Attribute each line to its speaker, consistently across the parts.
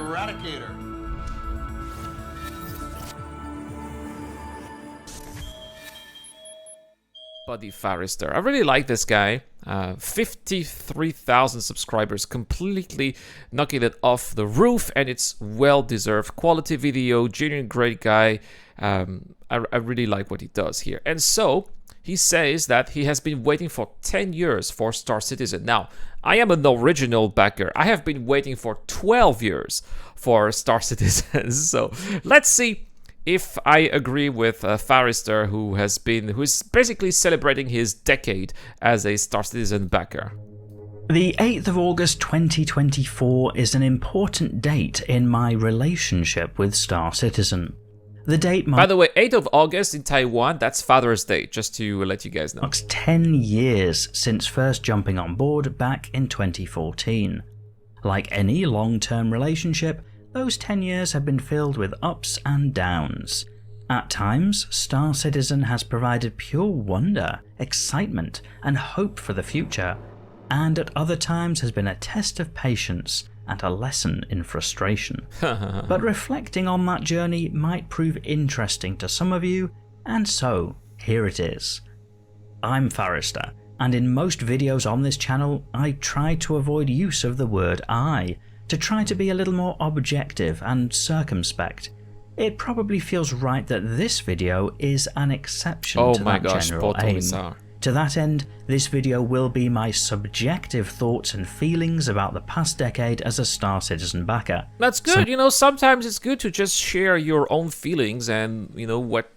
Speaker 1: Eradicator.
Speaker 2: Buddy Farrister. I really like this guy. 53,000 subscribers, completely knocking it off the roof, and it's well-deserved. Quality video, genuine great guy. I really like what he does here. And so, he says that he has been waiting for 10 years for Star Citizen. Now, I am an original backer. I have been waiting for 12 years for Star Citizen. So, let's see if I agree with Farrister, who's basically celebrating his decade as a Star Citizen backer.
Speaker 3: The 8th of August 2024 is an important date in my relationship with Star Citizen. The date
Speaker 2: By the way, 8th of August in Taiwan, that's Father's Day, just to let you guys know.
Speaker 3: marks 10 years since first jumping on board back in 2014. Like any long-term relationship, those 10 years have been filled with ups and downs. At times, Star Citizen has provided pure wonder, excitement, and hope for the future, and at other times has been a test of patience and a lesson in frustration. But reflecting on that journey might prove interesting to some of you, and so here it is. I'm Farrister, and in most videos on this channel, I try to avoid use of the word I, to try to be a little more objective and circumspect. It probably feels right that this video is an exception to that general aim. To that end, this video will be my subjective thoughts and feelings about the past decade as a Star Citizen backer.
Speaker 2: That's good. You know, sometimes it's good to just share your own feelings and, you know, what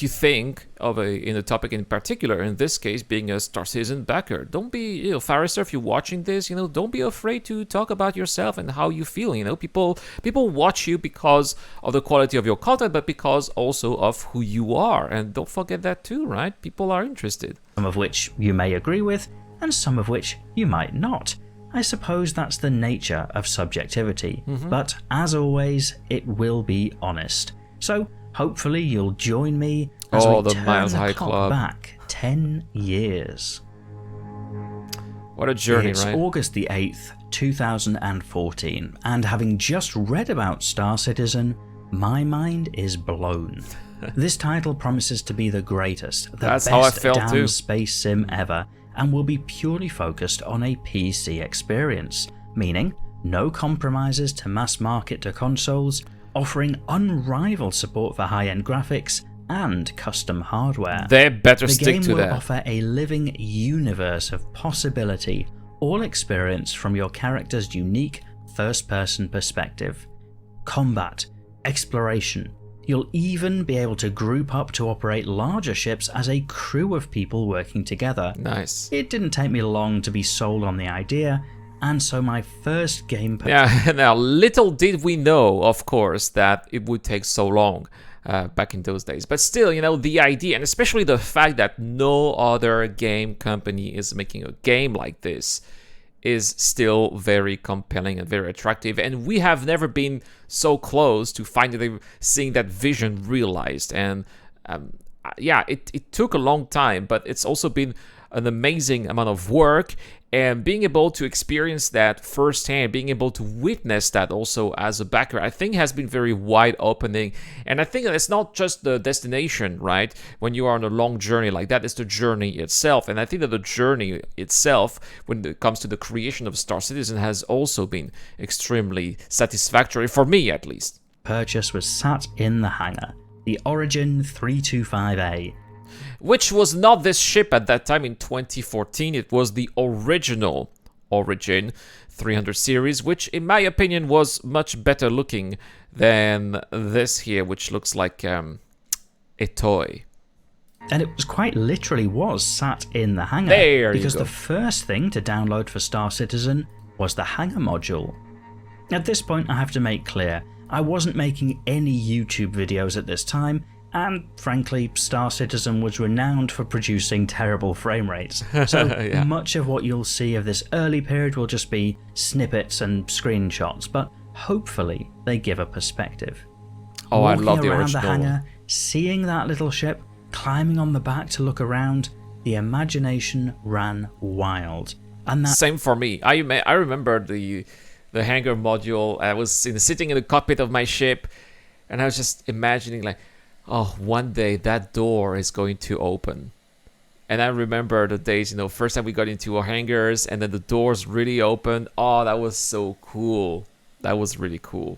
Speaker 2: you think of in a topic in particular. In this case, being a Star Citizen backer. Don't be, you know, Farrister, if you're watching this, you know, don't be afraid to talk about yourself and how you feel. You know, people watch you because of the quality of your content, but because also of who you are. And don't forget that too, right? People are interested.
Speaker 3: Some of which you may agree with, and some of which you might not. I suppose that's the nature of subjectivity, but as always, it will be honest. So hopefully you'll join me as we
Speaker 2: the
Speaker 3: turn
Speaker 2: Miles
Speaker 3: the
Speaker 2: High
Speaker 3: clock
Speaker 2: Club.
Speaker 3: back 10 years.
Speaker 2: What a journey,
Speaker 3: It's
Speaker 2: right?
Speaker 3: August the 8th, 2014, and having just read about Star Citizen, my mind is blown. This title promises to be the greatest, the
Speaker 2: That's how I
Speaker 3: best
Speaker 2: felt
Speaker 3: damn
Speaker 2: too.
Speaker 3: space sim ever, and will be purely focused on a PC experience, meaning no compromises to mass market to consoles, offering unrivaled support for high-end graphics and custom hardware.
Speaker 2: They better
Speaker 3: The
Speaker 2: stick
Speaker 3: game
Speaker 2: to
Speaker 3: will
Speaker 2: that.
Speaker 3: offer a living universe of possibility, all experienced from your character's unique first-person perspective. Combat, exploration. You'll even be able to group up to operate larger ships as a crew of people working together.
Speaker 2: Nice.
Speaker 3: It didn't take me long to be sold on the idea, and so my first game
Speaker 2: Yeah, now little did we know, of course, that it would take so long back in those days. But still, you know, the idea, and especially the fact that no other game company is making a game like this, is still very compelling and very attractive. And we have never been so close to finally seeing that vision realized. And yeah, it took a long time, but it's also been an amazing amount of work, and being able to experience that firsthand, being able to witness that also as a backer, I think has been very wide opening. And I think that it's not just the destination, right? When you are on a long journey like that, it's the journey itself. And I think that the journey itself, when it comes to the creation of Star Citizen, has also been extremely satisfactory, for me at least.
Speaker 3: purchase was sat in the hangar, the Origin 325A.
Speaker 2: Which was not this ship at that time in 2014, it was the original Origin 300 series, which in my opinion was much better looking than this here, which looks like a toy.
Speaker 3: And it was quite literally sat in the hangar,
Speaker 2: There you
Speaker 3: because
Speaker 2: go.
Speaker 3: the first thing to download for Star Citizen was the hangar module. At this point I have to make clear, I wasn't making any YouTube videos at this time, and frankly, Star Citizen was renowned for producing terrible frame rates, so
Speaker 2: Yeah.
Speaker 3: much of what you'll see of this early period will just be snippets and screenshots, but hopefully they give a perspective.
Speaker 2: Oh, I
Speaker 3: Walking
Speaker 2: love the
Speaker 3: around
Speaker 2: original
Speaker 3: the hangar, seeing that little ship, climbing on the back to look around, the imagination ran wild. And that
Speaker 2: Same for me. I remember the hangar module. I was sitting in the cockpit of my ship, and I was just imagining like, oh, one day that door is going to open. And I remember the days, first time we got into our hangars and then the doors really opened. Oh, that was so cool. That was really cool.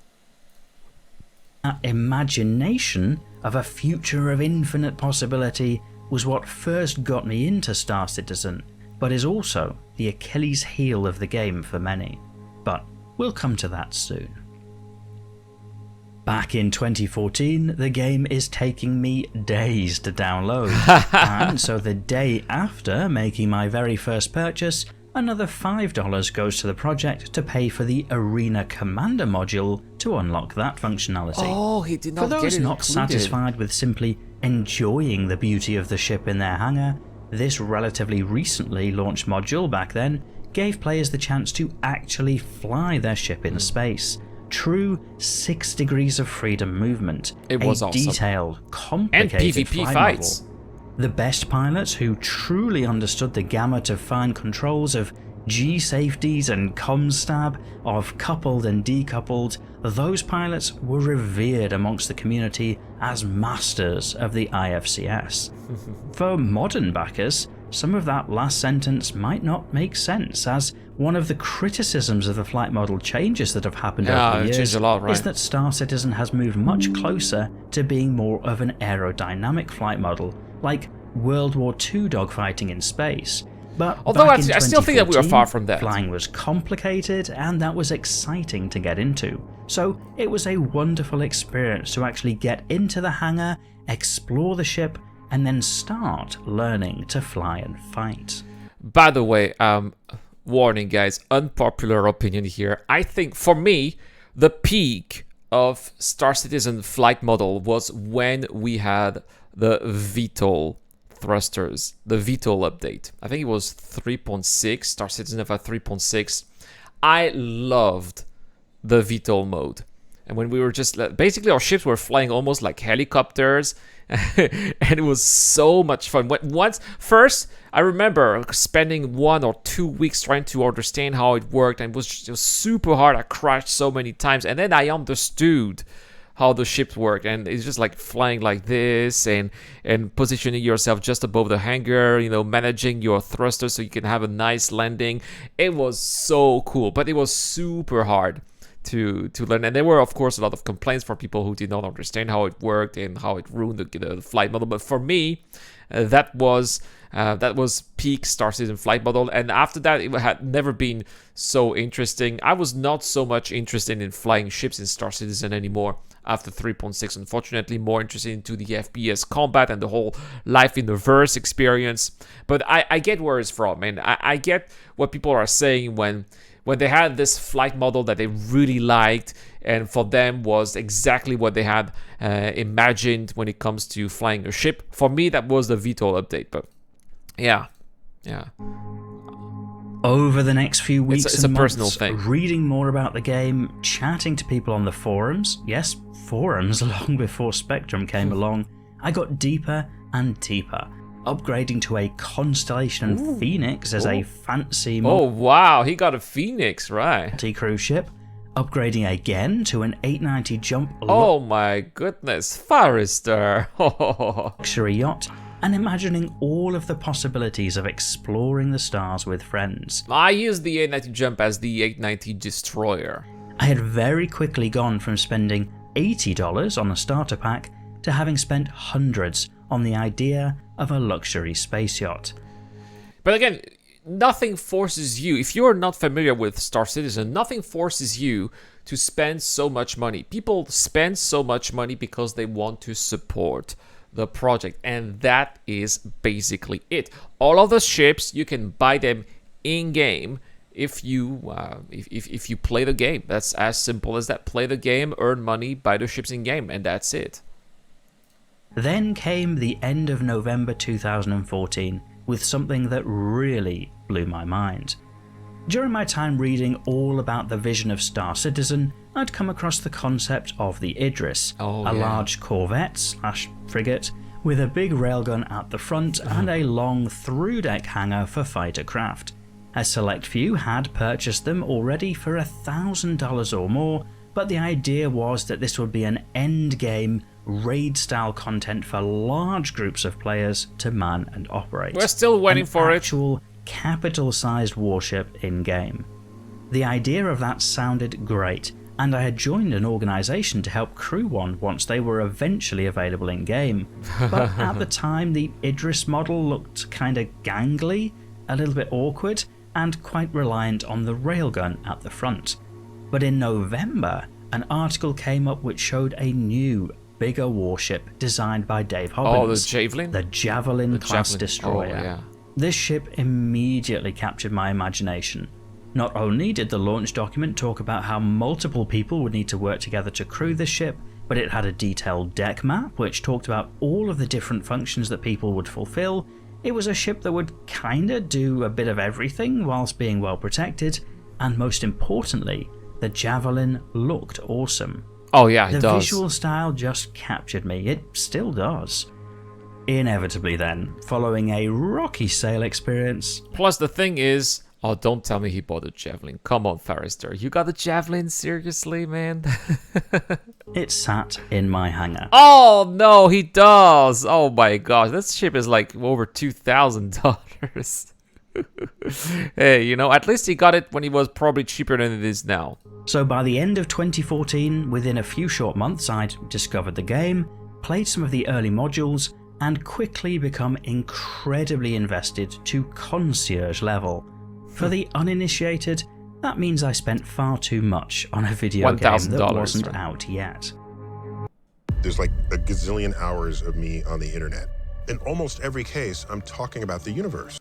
Speaker 3: That imagination of a future of infinite possibility was what first got me into Star Citizen, but is also the Achilles heel of the game for many. But we'll come to that soon. Back in 2014, the game is taking me days to download, and so the day after making my very first purchase, another $5 goes to the project to pay for the Arena Commander module to unlock that functionality.
Speaker 2: Oh, he did not
Speaker 3: For those
Speaker 2: get it
Speaker 3: not
Speaker 2: included.
Speaker 3: satisfied with simply enjoying the beauty of the ship in their hangar, this relatively recently launched module back then gave players the chance to actually fly their ship in space. True 6 degrees of freedom movement.
Speaker 2: It was awesome.
Speaker 3: Detailed, complicated
Speaker 2: And PvP
Speaker 3: flight
Speaker 2: fights.
Speaker 3: model. The best pilots who truly understood the gamut of fine controls of G-safeties and ComStab, of coupled and decoupled, those pilots were revered amongst the community as masters of the IFCS. For modern backers, some of that last sentence might not make sense, as one of the criticisms of the flight model changes that have happened over the years
Speaker 2: changed a lot, right?
Speaker 3: is that Star Citizen has moved much closer to being more of an aerodynamic flight model, like World War II dogfighting in space. But
Speaker 2: Although
Speaker 3: back
Speaker 2: I
Speaker 3: in
Speaker 2: still think that we were
Speaker 3: 2014,
Speaker 2: far from that.
Speaker 3: Flying was complicated and that was exciting to get into. So it was a wonderful experience to actually get into the hangar, explore the ship, and then start learning to fly and fight.
Speaker 2: By the way, warning guys, unpopular opinion here. I think for me, the peak of Star Citizen flight model was when we had the VTOL thrusters, the VTOL update. I think it was 3.6, Star Citizen FI 3.6. I loved the VTOL mode. And when we were just, basically our ships were flying almost like helicopters, and it was so much fun. First, I remember spending 1 or 2 weeks trying to understand how it worked, and it was super hard. I crashed so many times, and then I understood how the ships work, and it's just like flying like this and positioning yourself just above the hangar, managing your thrusters so you can have a nice landing. It was so cool, but it was super hard to learn, and there were of course a lot of complaints from people who did not understand how it worked and how it ruined the flight model. But for me, that was peak Star Citizen flight model, and after that it had never been so interesting. I was not so much interested in flying ships in Star Citizen anymore after 3.6, unfortunately. More interested into the FPS combat and the whole life in the verse experience. But I get where it's from, and I get what people are saying when they had this flight model that they really liked, and for them was exactly what they had imagined when it comes to flying a ship. For me, that was the VTOL update. But yeah.
Speaker 3: Over the next few weeks
Speaker 2: it's
Speaker 3: and
Speaker 2: a personal
Speaker 3: months,
Speaker 2: thing.
Speaker 3: reading more about the game, chatting to people on the forums, yes, forums long before Spectrum came along, I got deeper and deeper, upgrading to a Constellation Phoenix as a fancy
Speaker 2: Oh wow, he got a Phoenix, right?
Speaker 3: multi-cruise ship, upgrading again to an 890 jump
Speaker 2: Oh my goodness, Farrister.
Speaker 3: luxury yacht, and imagining all of the possibilities of exploring the stars with friends.
Speaker 2: I used the 890 jump as the 890 destroyer.
Speaker 3: I had very quickly gone from spending $80 on a starter pack to having spent hundreds on the idea of a luxury space yacht.
Speaker 2: But again, nothing forces you, if you're not familiar with Star Citizen, nothing forces you to spend so much money. People spend so much money because they want to support the project, and that is basically it. All of the ships, you can buy them in-game if you if you play the game. That's as simple as that. Play the game, earn money, buy the ships in-game, and that's it.
Speaker 3: Then came the end of November 2014 with something that really blew my mind. During my time reading all about the vision of Star Citizen, I'd come across the concept of the Idris, a large corvette/frigate with a big railgun at the front and a long through-deck hangar for fighter craft. A select few had purchased them already for $1,000 or more, but the idea was that this would be an endgame raid-style content for large groups of players to man and operate.
Speaker 2: We're still waiting for
Speaker 3: an
Speaker 2: it.
Speaker 3: actual capital-sized warship in-game. The idea of that sounded great, and I had joined an organisation to help crew one once they were eventually available in-game. But at the time, the Idris model looked kinda gangly, a little bit awkward, and quite reliant on the railgun at the front. But in November, an article came up which showed a new, bigger warship designed by Dave Hobbins.
Speaker 2: Oh, the Javelin?
Speaker 3: The Javelin class destroyer.
Speaker 2: Oh, yeah.
Speaker 3: This ship immediately captured my imagination. Not only did the launch document talk about how multiple people would need to work together to crew this ship, but it had a detailed deck map which talked about all of the different functions that people would fulfill. It was a ship that would kinda do a bit of everything whilst being well protected, and most importantly, the Javelin looked awesome.
Speaker 2: Oh yeah, it does.
Speaker 3: The visual style just captured me. It still does. Inevitably then, following a rocky sale experience.
Speaker 2: Plus the thing is, oh, don't tell me he bought a Javelin. Come on, Farrister. You got a Javelin? Seriously, man?
Speaker 3: It sat in my hangar.
Speaker 2: Oh, no, he does. Oh, my gosh. This ship is like over $2,000. Hey, you know, at least he got it when he was probably cheaper than it is now.
Speaker 3: So by the end of 2014, within a few short months, I'd discovered the game, played some of the early modules, and quickly become incredibly invested to concierge level. For the uninitiated, that means I spent far too much on a video game that wasn't
Speaker 2: right?
Speaker 3: out yet.
Speaker 1: There's like a gazillion hours of me on the internet. In almost every case, I'm talking about the universe.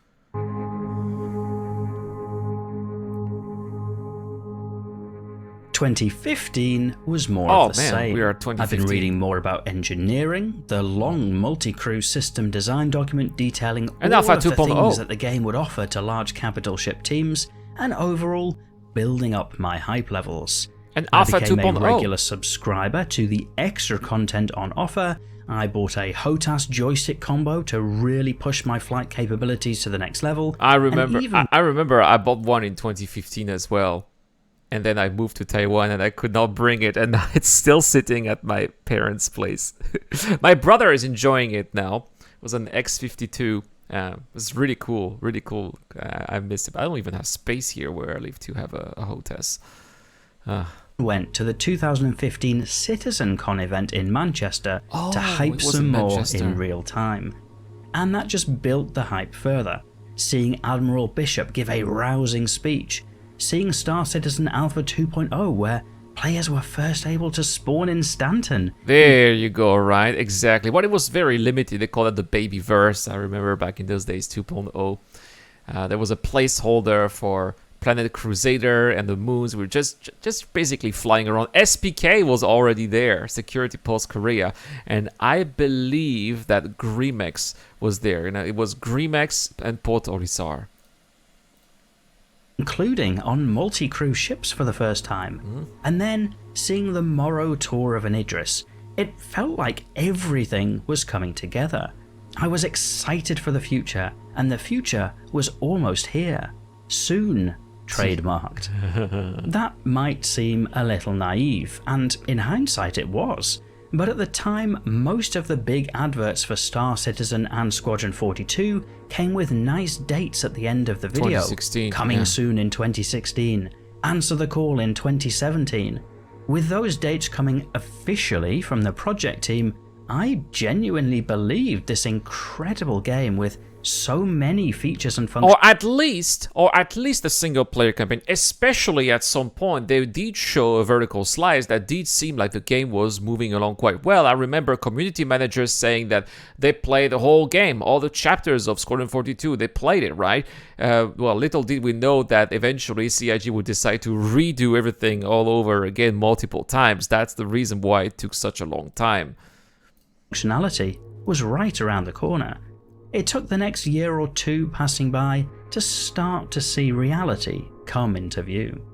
Speaker 3: 2015 was more of the same.
Speaker 2: We are
Speaker 3: I've been
Speaker 2: 2015.
Speaker 3: reading more about engineering, the long multi-crew system design document detailing
Speaker 2: And
Speaker 3: all
Speaker 2: Alpha
Speaker 3: of the
Speaker 2: 2.0.
Speaker 3: things that the game would offer to large capital ship teams, and overall building up my hype levels.
Speaker 2: And
Speaker 3: I
Speaker 2: Alpha
Speaker 3: became a
Speaker 2: 2.0.
Speaker 3: regular subscriber to the extra content on offer. I bought a HOTAS joystick combo to really push my flight capabilities to the next level.
Speaker 2: I remember.
Speaker 3: And even
Speaker 2: I remember. I bought one in 2015 as well, and then I moved to Taiwan, and I could not bring it, and now it's still sitting at my parents' place. My brother is enjoying it now. It was an X52. It was really cool. Really cool. I miss it. I don't even have space here where I live to have a HOTAS.
Speaker 3: went to the 2015 CitizenCon event in Manchester to
Speaker 2: it
Speaker 3: hype
Speaker 2: was
Speaker 3: some
Speaker 2: in
Speaker 3: more
Speaker 2: Manchester.
Speaker 3: in real time. And that just built the hype further, seeing Admiral Bishop give a rousing speech, seeing Star Citizen Alpha 2.0 where players were first able to spawn in Stanton.
Speaker 2: There you go, right? Exactly. But it was very limited. They called it the baby verse. I remember back in those days, 2.0. There was a placeholder for Planet Crusader and the moons. We were just basically flying around. SPK was already there, Security Post Korea, and I believe that Grimex was there. You know, it was Grimex and Port Orisar,
Speaker 3: including on multi-crew ships for the first time. And then seeing the Morrow tour of an Idris, it felt like everything was coming together. I was excited for the future, and the future was almost here. Soon, trademarked. That might seem a little naive, and in hindsight it was. But at the time, most of the big adverts for Star Citizen and Squadron 42 came with nice dates at the end of the video.
Speaker 2: 2016,
Speaker 3: coming
Speaker 2: yeah.
Speaker 3: soon in 2016, Answer the Call in 2017. With those dates coming officially from the project team, I genuinely believed this incredible game with so many features and functions.
Speaker 2: or at least a single player campaign. Especially at some point, they did show a vertical slice that did seem like the game was moving along quite well. I remember community managers saying that they played the whole game, all the chapters of Squadron 42. They played it, right? Well, little did we know that eventually CIG would decide to redo everything all over again multiple times. That's the reason why it took such a long time.
Speaker 3: Functionality was right around the corner. It took the next year or two passing by to start to see reality come into view.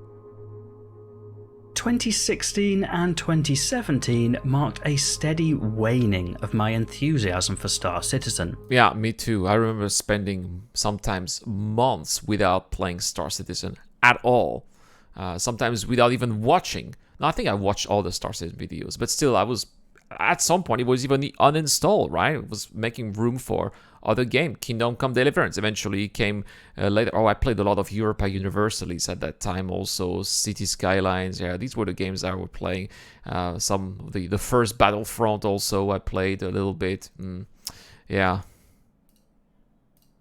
Speaker 3: 2016 and 2017 marked a steady waning of my enthusiasm for Star Citizen.
Speaker 2: Yeah, me too. I remember spending sometimes months without playing Star Citizen at all. Sometimes without even watching. Now, I think I watched all the Star Citizen videos, but still, at some point, it was even uninstalled, right? It was making room for other game. Kingdom Come Deliverance eventually came later. Oh, I played a lot of Europa Universalis at that time also. City Skylines, yeah, these were the games I was playing. The first Battlefront also I played a little bit. Yeah.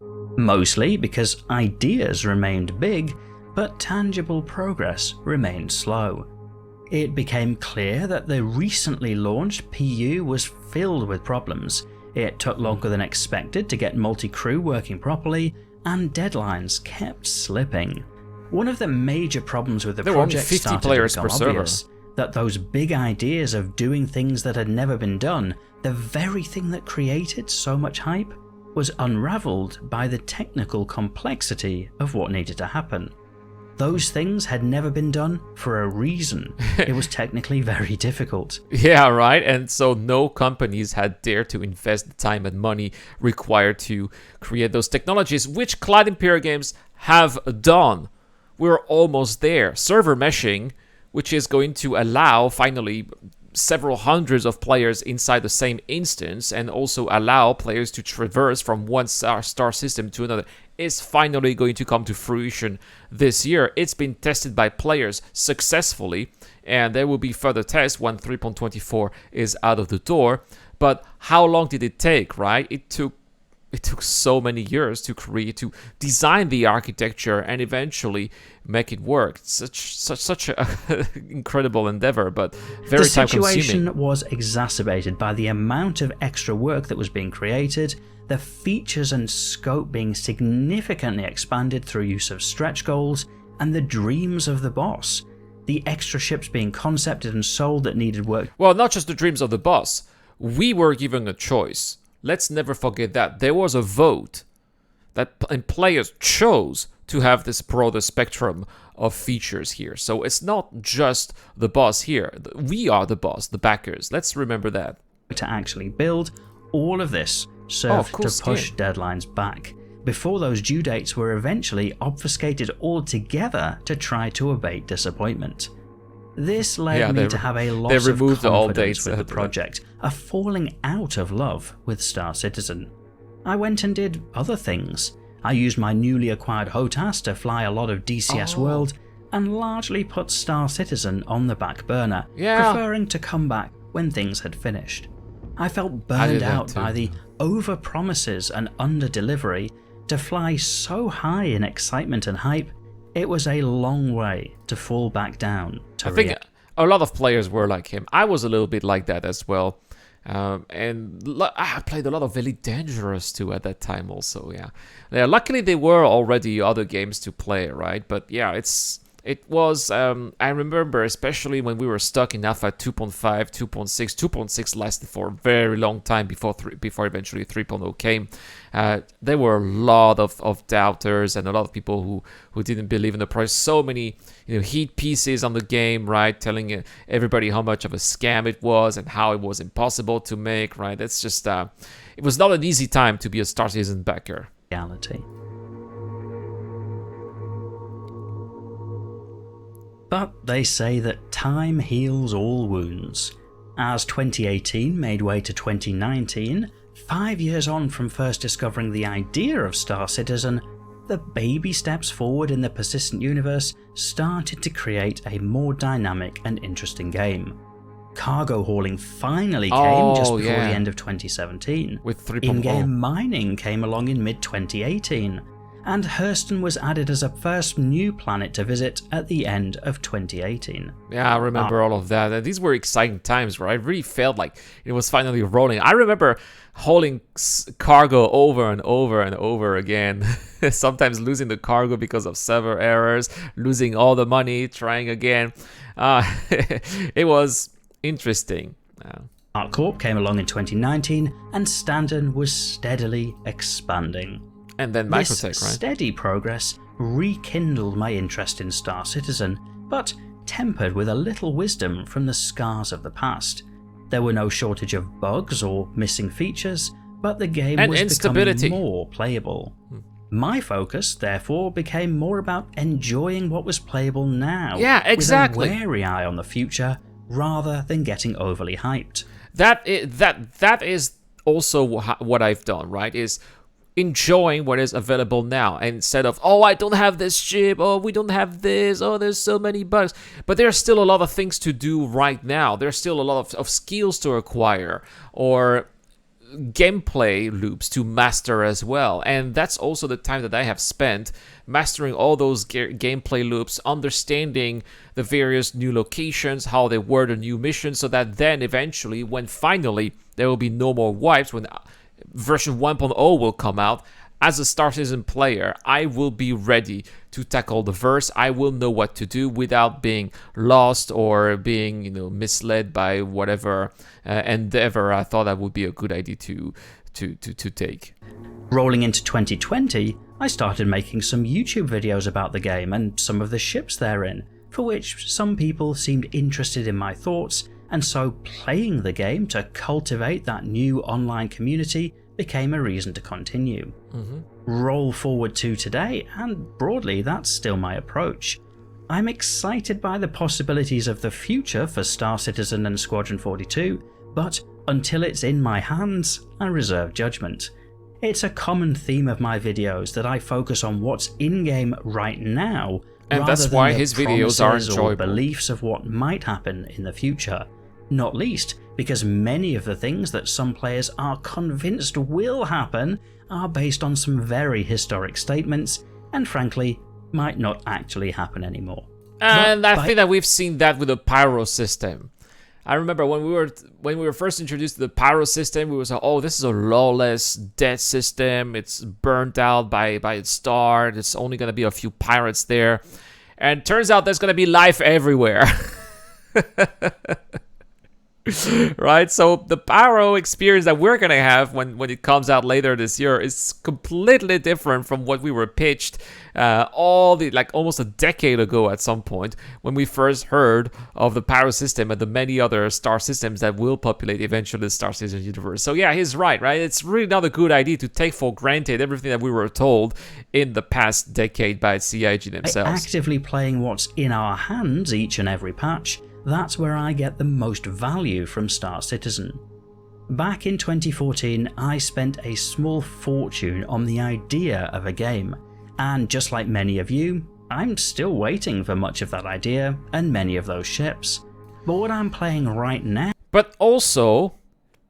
Speaker 3: Mostly because ideas remained big, but tangible progress remained slow. It became clear that the recently launched PU was filled with problems. It took longer than expected to get multi-crew working properly, and deadlines kept slipping. One of the major problems with the project started to become obvious, that those big ideas of doing things that had never been done, the very thing that created so much hype, was unraveled by the technical complexity of what needed to happen. Those things had never been done for a reason. It was technically very difficult.
Speaker 2: Yeah, right. And so no companies had dared to invest the time and money required to create those technologies, which Cloud Imperial Games have done. We're almost there. Server meshing, which is going to allow finally several hundreds of players inside the same instance and also allow players to traverse from one star system to another, is finally going to come to fruition this year. It's been tested by players successfully, and there will be further tests when 3.24 is out of the door. But how long did it take, right? It took so many years to design the architecture and eventually make it work. Such a incredible endeavor, but very time consuming.
Speaker 3: The situation was exacerbated by the amount of extra work that was being created, the features and scope being significantly expanded through use of stretch goals, and the dreams of the boss. The extra ships being concepted and sold that needed work.
Speaker 2: Well, not just the dreams of the boss. We were given a choice. Let's never forget that. There was a vote and players chose to have this broader spectrum of features here. So it's not just the boss here. We are the boss, the backers. Let's remember that.
Speaker 3: To actually build, all of this served to push deadlines back, before those due dates were eventually obfuscated altogether to try to abate disappointment. This led me to have a loss of confidence with the project, a falling out of love with Star Citizen. I went and did other things. I used my newly acquired HOTAS to fly a lot of DCS World, and largely put Star Citizen on the back burner, preferring to come back when things had finished. I felt burned out by the over-promises and under-delivery. To fly so high in excitement and hype, it was a long way to fall back down to
Speaker 2: I think a lot of players were like him. I was a little bit like that as well. And I played a lot of Very Dangerous too at that time also, yeah. Luckily there were already other games to play, right? But yeah, it was, I remember especially when we were stuck in Alpha 2.5, 2.6. 2.6 lasted for a very long time before eventually 3.0 came. There were a lot of doubters and a lot of people who didn't believe in the project. So many heat pieces on the game, right? Telling everybody how much of a scam it was and how it was impossible to make, right? That's just, it was not an easy time to be a Star Citizen backer.
Speaker 3: Reality. But they say that time heals all wounds. As 2018 made way to 2019, 5 years on from first discovering the idea of Star Citizen, the baby steps forward in the persistent universe started to create a more dynamic and interesting game. Cargo hauling finally came just before the end of 2017.
Speaker 2: With 3.0.
Speaker 3: In-game mining came along in mid-2018. And Hurston was added as a first new planet to visit at the end of 2018.
Speaker 2: Yeah, I remember all of that. And these were exciting times, right? It really felt like it was finally rolling. I remember hauling cargo over and over and over again. Sometimes losing the cargo because of server errors, losing all the money, trying again. It was interesting.
Speaker 3: ArcCorp came along in 2019, and Standen was steadily expanding.
Speaker 2: And then Microtech,
Speaker 3: this steady progress rekindled my interest in Star Citizen, but tempered with a little wisdom from the scars of the past. There were no shortage of bugs or missing features, but the game
Speaker 2: and
Speaker 3: was
Speaker 2: instability.
Speaker 3: becoming more playable. My focus, therefore, became more about enjoying what was playable now,
Speaker 2: Yeah, exactly.
Speaker 3: with a wary eye on the future, rather than getting overly hyped.
Speaker 2: That is also what I've done, right? Is enjoying what is available now instead of, oh, I don't have this chip, oh, we don't have this, oh, there's so many bugs. But there's still a lot of things to do right now. There's still a lot of skills to acquire, or gameplay loops to master as well, and that's also the time that I have spent mastering all those gameplay loops, understanding the various new locations, how they word the new missions, so that then eventually, when finally there will be no more wipes, when version 1.0 will come out, as a Star Citizen player, I will be ready to tackle the verse. I will know what to do without being lost or being, misled by whatever endeavor I thought that would be a good idea to take.
Speaker 3: Rolling into 2020, I started making some YouTube videos about the game and some of the ships therein, for which some people seemed interested in my thoughts, and so playing the game to cultivate that new online community became a reason to continue. Roll forward to today, and broadly that's still my approach. I'm excited by the possibilities of the future for Star Citizen and Squadron 42, but until it's in my hands, I reserve judgment. It's a common theme of my videos that I focus on what's in-game right now,
Speaker 2: and that's
Speaker 3: rather
Speaker 2: why
Speaker 3: than
Speaker 2: his
Speaker 3: the
Speaker 2: videos are
Speaker 3: promises or
Speaker 2: enjoyable.
Speaker 3: beliefs of what might happen in the future. Not least because many of the things that some players are convinced will happen are based on some very historic statements, and frankly, might not actually happen anymore.
Speaker 2: And I think that we've seen that with the pyro system. I remember when we were first introduced to the pyro system, we were like, oh, this is a lawless, dead system. It's burnt out by its start. It's only going to be a few pirates there. And turns out there's going to be life everywhere. Right? So the pyro experience that we're going to have when it comes out later this year is completely different from what we were pitched almost a decade ago at some point, when we first heard of the pyro system and the many other star systems that will populate eventually the Star Citizen universe. So yeah, he's right? It's really not a good idea to take for granted everything that we were told in the past decade by CIG themselves.
Speaker 3: By actively playing what's in our hands each and every patch, that's where I get the most value from Star Citizen. Back in 2014, I spent a small fortune on the idea of a game, and just like many of you, I'm still waiting for much of that idea and many of those ships. But what I'm playing right now...
Speaker 2: But also,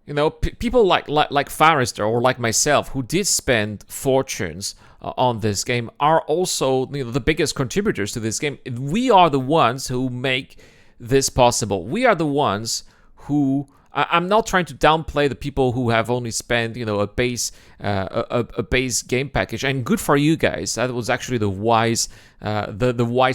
Speaker 2: people like Farrister or like myself, who did spend fortunes on this game, are also the biggest contributors to this game. We are the ones who make this possible. We are the ones who... I'm not trying to downplay the people who have only spent, a base game package, and good for you guys. That was actually the wise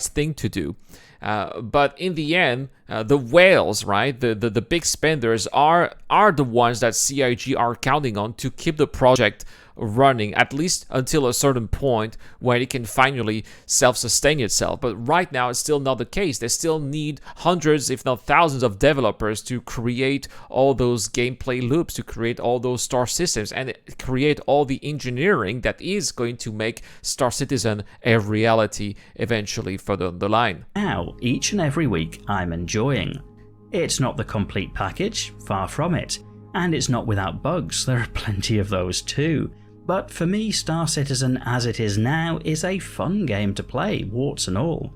Speaker 2: thing to do. But in the end, the whales, right, the big spenders are the ones that CIG are counting on to keep the project running, at least until a certain point where it can finally self-sustain itself. But right now it's still not the case. They still need hundreds, if not thousands, of developers to create all those gameplay loops, to create all those star systems, and create all the engineering that is going to make Star Citizen a reality eventually further down the line.
Speaker 3: Now, each and every week, I'm enjoying. It's not the complete package, far from it, and it's not without bugs. There are plenty of those too. But for me, Star Citizen as it is now is a fun game to play, warts and all.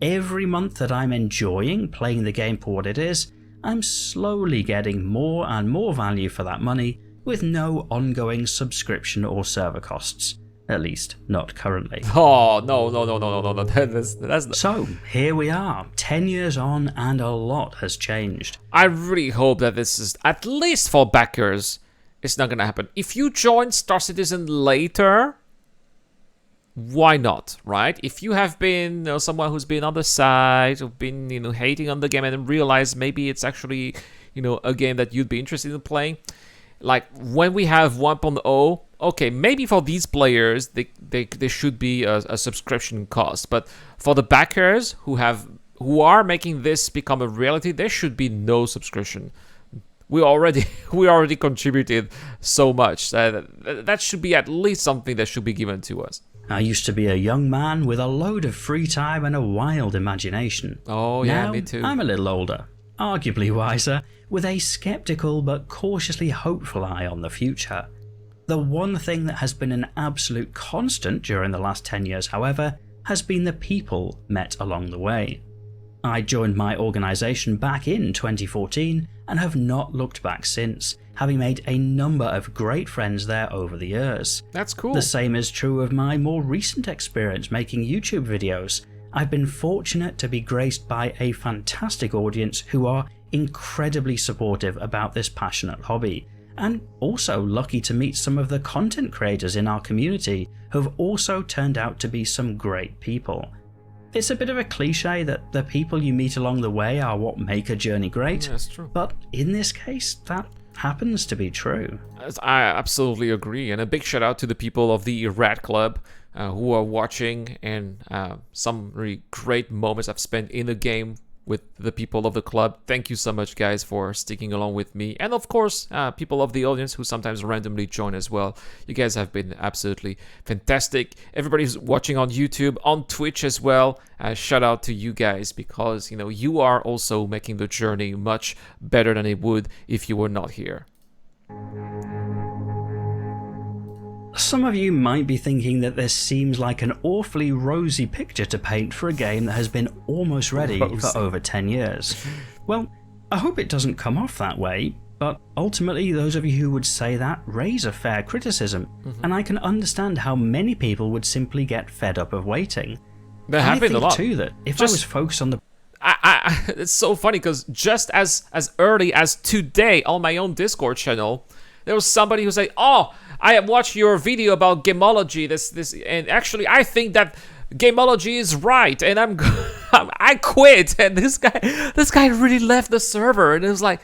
Speaker 3: Every month that I'm enjoying playing the game for what it is, I'm slowly getting more and more value for that money with no ongoing subscription or server costs. At least, not currently.
Speaker 2: Oh, no. That's
Speaker 3: So, here we are, 10 years on, and a lot has changed.
Speaker 2: I really hope that this is, at least for backers, it's not gonna happen. If you join Star Citizen later, why not, right? If you have been someone who's been on the side, who've been hating on the game, and then realize maybe it's actually a game that you'd be interested in playing, like when we have 1.0, okay, maybe for these players they should be a subscription cost, but for the backers who have who are making this become a reality, there should be no subscription. We already contributed so much. That should be at least something that should be given to us.
Speaker 3: I used to be a young man with a load of free time and a wild imagination.
Speaker 2: Oh yeah,
Speaker 3: now,
Speaker 2: me too.
Speaker 3: I'm a little older, arguably wiser, with a skeptical but cautiously hopeful eye on the future. The one thing that has been an absolute constant during the last 10 years, however, has been the people met along the way. I joined my organisation back in 2014 and have not looked back since, having made a number of great friends there over the years.
Speaker 2: That's cool.
Speaker 3: The same is true of my more recent experience making YouTube videos. I've been fortunate to be graced by a fantastic audience who are incredibly supportive about this passionate hobby, and also lucky to meet some of the content creators in our community who have also turned out to be some great people. It's a bit of a cliche that the people you meet along the way are what make a journey great,
Speaker 2: That's true.
Speaker 3: but in this case that happens to be true.
Speaker 2: I absolutely agree, and a big shout out to the people of the Rat Club who are watching, and some really great moments I've spent in the game with the people of the club. Thank you so much, guys, for sticking along with me, and of course people of the audience who sometimes randomly join as well. You guys have been absolutely fantastic. Everybody's watching on YouTube, on Twitch as well. Shout out to you guys, because you are also making the journey much better than it would if you were not here.
Speaker 3: Some of you might be thinking that this seems like an awfully rosy picture to paint for a game that has been almost ready for over 10 years. Well, I hope it doesn't come off that way, but ultimately those of you who would say that raise a fair criticism, and I can understand how many people would simply get fed up of waiting.
Speaker 2: That happened a lot.
Speaker 3: I think too that if I was focused on the
Speaker 2: it's so funny, because just as early as today on my own Discord channel, there was somebody who said, "Oh, I have watched your video about gamology. This, and actually, I think that gamology is right, and I quit." And this guy really left the server, and it's like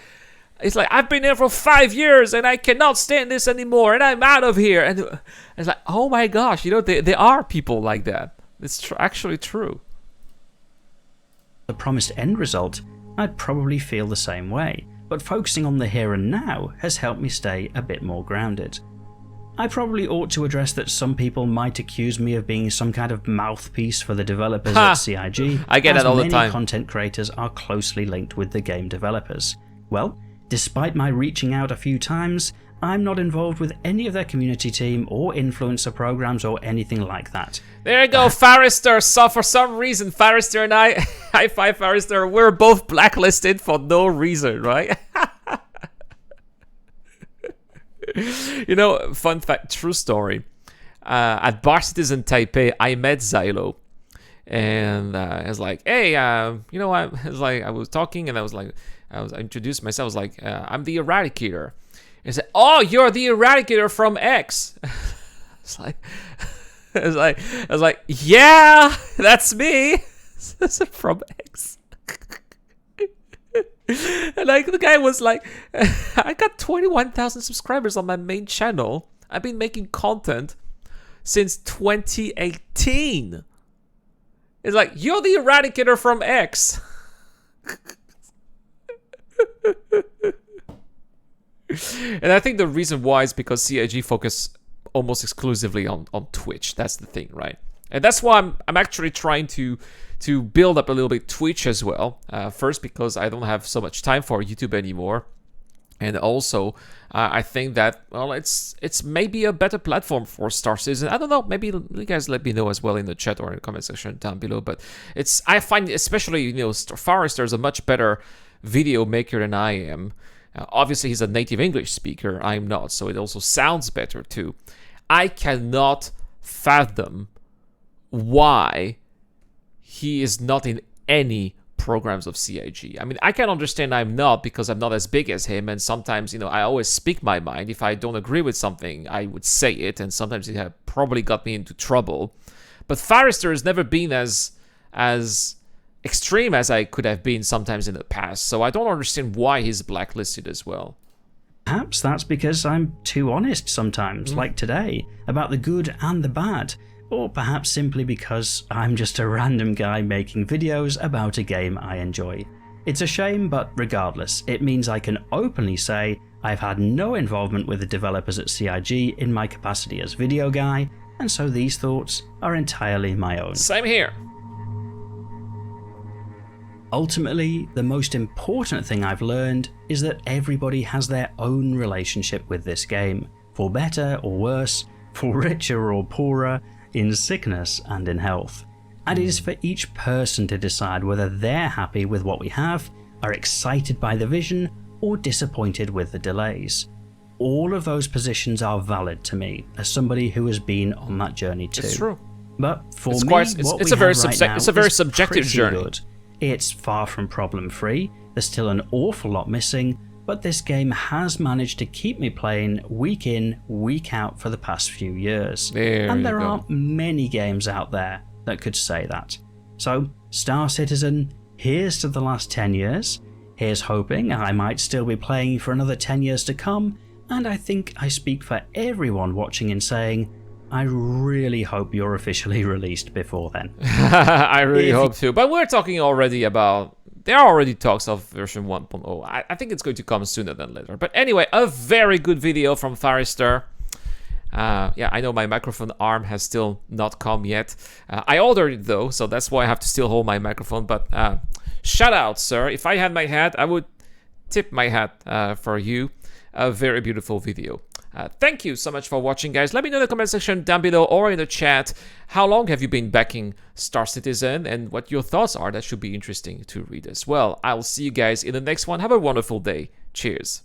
Speaker 2: I've been here for 5 years, and I cannot stand this anymore, and I'm out of here. And it's like, oh my gosh, there are people like that. It's actually true.
Speaker 3: The promised end result, I'd probably feel the same way, but focusing on the here and now has helped me stay a bit more grounded. I probably ought to address that some people might accuse me of being some kind of mouthpiece for the developers at CIG,
Speaker 2: I get that all the time.
Speaker 3: as many content creators are closely linked with the game developers. Well, despite my reaching out a few times, I'm not involved with any of their community team or influencer programs or anything like that.
Speaker 2: There you go, Farrister. So for some reason, Farrister and I, high five Farrister, we're both blacklisted for no reason, right? Fun fact, true story. At Bar Citizen Taipei, I met Xylo. And I was like, hey, I was talking, and I introduced myself. I was like, I'm the Eradicator. And he said, oh, you're the Eradicator from X. I was like, yeah, that's me. From X. And the guy was like, I got 21,000 subscribers on my main channel. I've been making content since 2018. It's like, you're the Eradicator from X. And I think the reason why is because CIG focus almost exclusively on Twitch. That's the thing, right? And that's why I'm actually trying to build up a little bit Twitch as well. First, because I don't have so much time for YouTube anymore, and also I think that it's maybe a better platform for Star Citizen. I don't know. Maybe you guys let me know as well in the chat or in the comment section down below. But I find especially Farrister is a much better video maker than I am. Obviously, he's a native English speaker. I'm not, so it also sounds better too. I cannot fathom why he is not in any programs of CIG. I mean, I can understand I'm not, because I'm not as big as him, and sometimes, I always speak my mind. If I don't agree with something, I would say it, and sometimes it probably got me into trouble. But Farrister has never been as extreme as I could have been sometimes in the past, so I don't understand why he's blacklisted as well.
Speaker 3: Perhaps that's because I'm too honest sometimes, like today, about the good and the bad. or perhaps simply because I'm just a random guy making videos about a game I enjoy. It's a shame, but regardless, it means I can openly say I've had no involvement with the developers at CIG in my capacity as video guy, and so these thoughts are entirely my own.
Speaker 2: Same here.
Speaker 3: Ultimately, the most important thing I've learned is that everybody has their own relationship with this game, for better or worse, for richer or poorer, in sickness and in health. And it is for each person to decide whether they're happy with what we have, are excited by the vision, or disappointed with the delays. All of those positions are valid to me, as somebody who has been on that journey too.
Speaker 2: It's true.
Speaker 3: But for
Speaker 2: It's
Speaker 3: me,
Speaker 2: quite-
Speaker 3: what
Speaker 2: it's
Speaker 3: we
Speaker 2: a very
Speaker 3: have right
Speaker 2: subse-
Speaker 3: now
Speaker 2: it's a very
Speaker 3: is
Speaker 2: subjective
Speaker 3: pretty
Speaker 2: journey.
Speaker 3: good. It's far from problem-free, there's still an awful lot missing, but this game has managed to keep me playing week in, week out for the past few years. And there aren't many games out there that could say that. So, Star Citizen, here's to the last 10 years, here's hoping I might still be playing for another 10 years to come, and I think I speak for everyone watching in saying, I really hope you're officially released before then.
Speaker 2: I really hope too. But we're talking already about... There are already talks of version 1.0. I think it's going to come sooner than later. But anyway, a very good video from Farrister. Yeah, I know my microphone arm has still not come yet. I ordered it though, so that's why I have to still hold my microphone. But shout out, sir. If I had my hat, I would tip my hat for you. A very beautiful video. Thank you so much for watching, guys. Let me know in the comment section down below or in the chat how long have you been backing Star Citizen and what your thoughts are. That should be interesting to read as well. I'll see you guys in the next one. Have a wonderful day. Cheers.